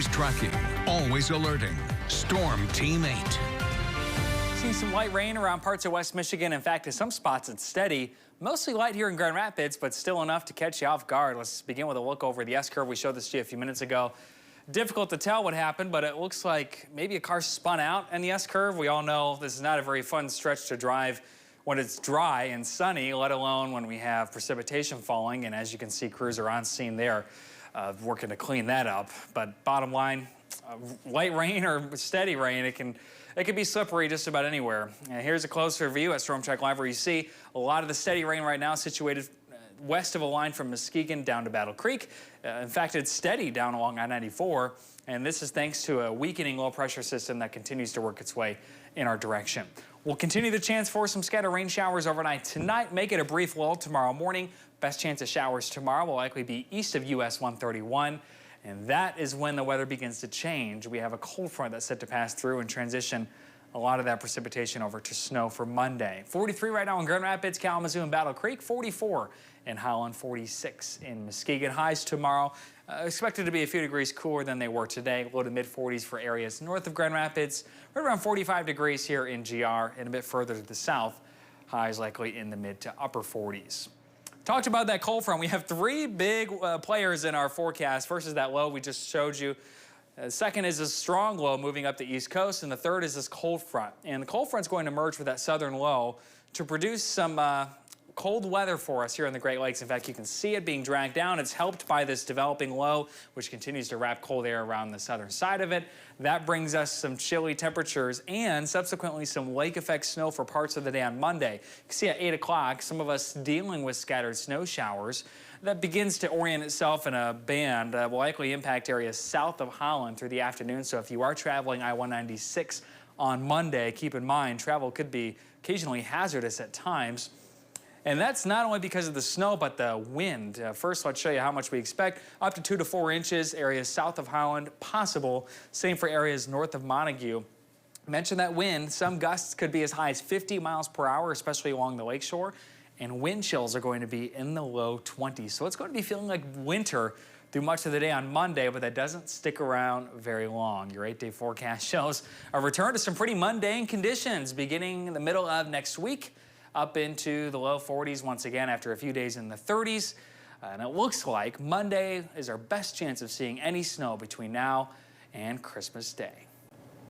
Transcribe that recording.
always tracking, always alerting. Storm Team 8. Seeing some light rain around parts of West Michigan. In fact, in some spots it's steady. Mostly light here in Grand Rapids, but still enough to catch you off guard. Let's begin with a look over the S-curve. We showed this to you a few minutes ago. Difficult to tell what happened, but it looks like maybe a car spun out in the S-curve. We all know this is not a very fun stretch to drive when it's dry and sunny, let alone when we have precipitation falling. And as you can see, crews are on scene there working to clean that up. But bottom line, light rain or steady rain, it can be slippery just about anywhere. Here's a closer view at Storm Track Live, where you see a lot of the steady rain right now situated west of a line from Muskegon down to Battle Creek. In fact, it's steady down along I-94, and this is thanks to a weakening low pressure system that continues to work its way in our direction. We'll continue the chance for some scattered rain showers overnight tonight. Make it a brief lull tomorrow morning. Best chance of showers tomorrow will likely be east of US 131. And that is when the weather begins to change. We have a cold front that's set to pass through and transition a lot of that precipitation over to snow for Monday. 43 right now in Grand Rapids, Kalamazoo, and Battle Creek. 44 in Holland, 46 in Muskegon. Highs tomorrow expected to be a few degrees cooler than they were today. Low to mid-40s for areas north of Grand Rapids. Right around 45 degrees here in GR, and a bit further to the south. Highs likely in the mid to upper 40s. Talked about that cold front. We have three big players in our forecast. First is that low we just showed you. Second is a strong low moving up the East Coast, and the third is this cold front. And the cold front's going to merge with that southern low to produce some cold weather for us here in the Great Lakes. In fact, you can see it being dragged down. It's helped by this developing low, which continues to wrap cold air around the southern side of it. That brings us some chilly temperatures and subsequently some lake effect snow for parts of the day on Monday. You can see at 8 o'clock, some of us dealing with scattered snow showers. That begins to orient itself in a band will likely impact areas south of Holland through the afternoon. So if you are traveling I-196 on Monday, keep in mind travel could be occasionally hazardous at times. And that's not only because of the snow, but the wind. First, let's show you how much we expect. Up to 2 to 4 inches, areas south of Holland, possible. Same for areas north of Montague. Mention that wind. Some gusts could be as high as 50 miles per hour, especially along the lakeshore. And wind chills are going to be in the low 20s. So it's going to be feeling like winter through much of the day on Monday, but that doesn't stick around very long. Your 8-day forecast shows a return to some pretty mundane conditions beginning in the middle of next week, up into the low 40s once again after a few days in the 30s. And it looks like Monday is our best chance of seeing any snow between now and Christmas Day.